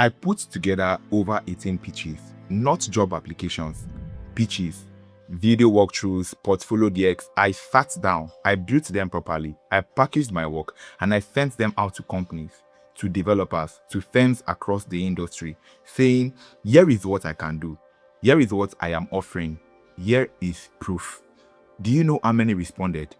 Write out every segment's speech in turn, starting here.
I put together over 18 pitches, not job applications, pitches, video walkthroughs, portfolio DX. I sat down, I built them properly, I packaged my work, and I sent them out to companies, to developers, to firms across the industry, saying, here is what I can do. Here is what I am offering. Here is proof. Do you know how many responded?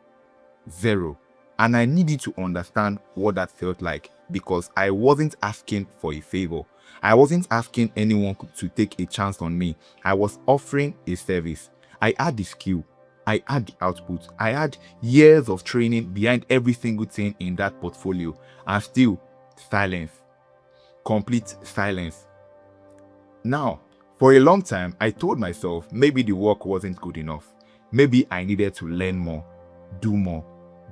0. And I needed to understand what that felt like, because I wasn't asking for a favor. I wasn't asking anyone to take a chance on me. I was offering a service. I had the skill. I had the output. I had years of training behind every single thing in that portfolio. And still, silence. Complete silence. Now, for a long time, I told myself maybe the work wasn't good enough. Maybe I needed to learn more, do more,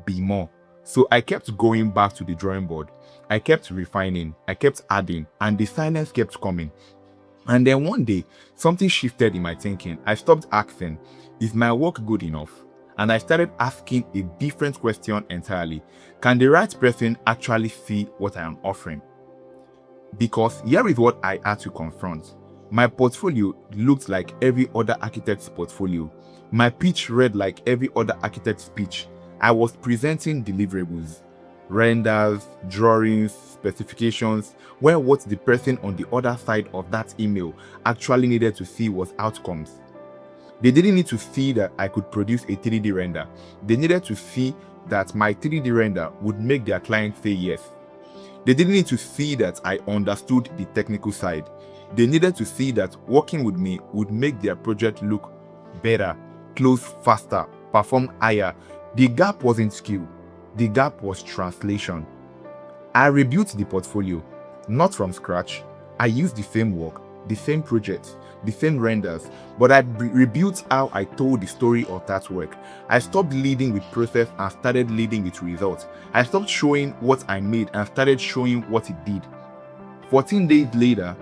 be more. So I kept going back to the drawing board. I kept refining, I kept adding, and the silence kept coming. And then one day, something shifted in my thinking. I stopped asking, is my work good enough? And I started asking a different question entirely. Can the right person actually see what I am offering? Because here is what I had to confront. My portfolio looked like every other architect's portfolio. My pitch read like every other architect's pitch. I was presenting deliverables, renders, drawings, specifications, where what the person on the other side of that email actually needed to see was outcomes. They didn't need to see that I could produce a 3D render. They needed to see that my 3D render would make their client say yes. They didn't need to see that I understood the technical side. They needed to see that working with me would make their project look better, close faster, perform higher. The gap wasn't skill. The gap was translation. I rebuilt the portfolio, not from scratch. I used the same work, the same projects, the same renders, but I rebuilt how I told the story of that work. I stopped leading with process and started leading with results. I stopped showing what I made and started showing what it did. 14 days later,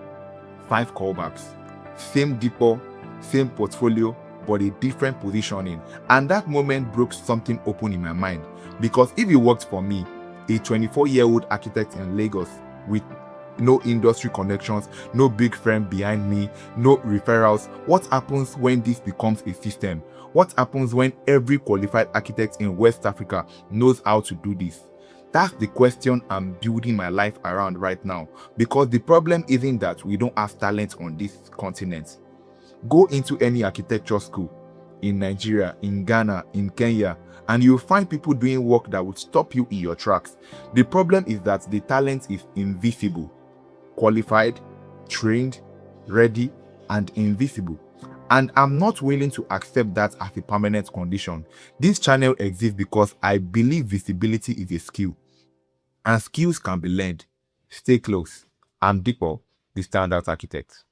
5 callbacks. Same depot, same portfolio, but a different positioning. And that moment broke something open in my mind. Because if it worked for me, a 24-year-old architect in Lagos with no industry connections, no big firm behind me, no referrals, what happens when this becomes a system? What happens when every qualified architect in West Africa knows how to do this? That's the question I'm building my life around right now. Because the problem isn't that we don't have talent on this continent. Go into any architecture school in Nigeria, in Ghana, in Kenya, and you'll find people doing work that would stop you in your tracks. The problem is that the talent is invisible. Qualified, trained, ready, and invisible. And I'm not willing to accept that as a permanent condition. This channel exists because I believe visibility is a skill. And skills can be learned. Stay close. I'm Dipo, the Standout Architect.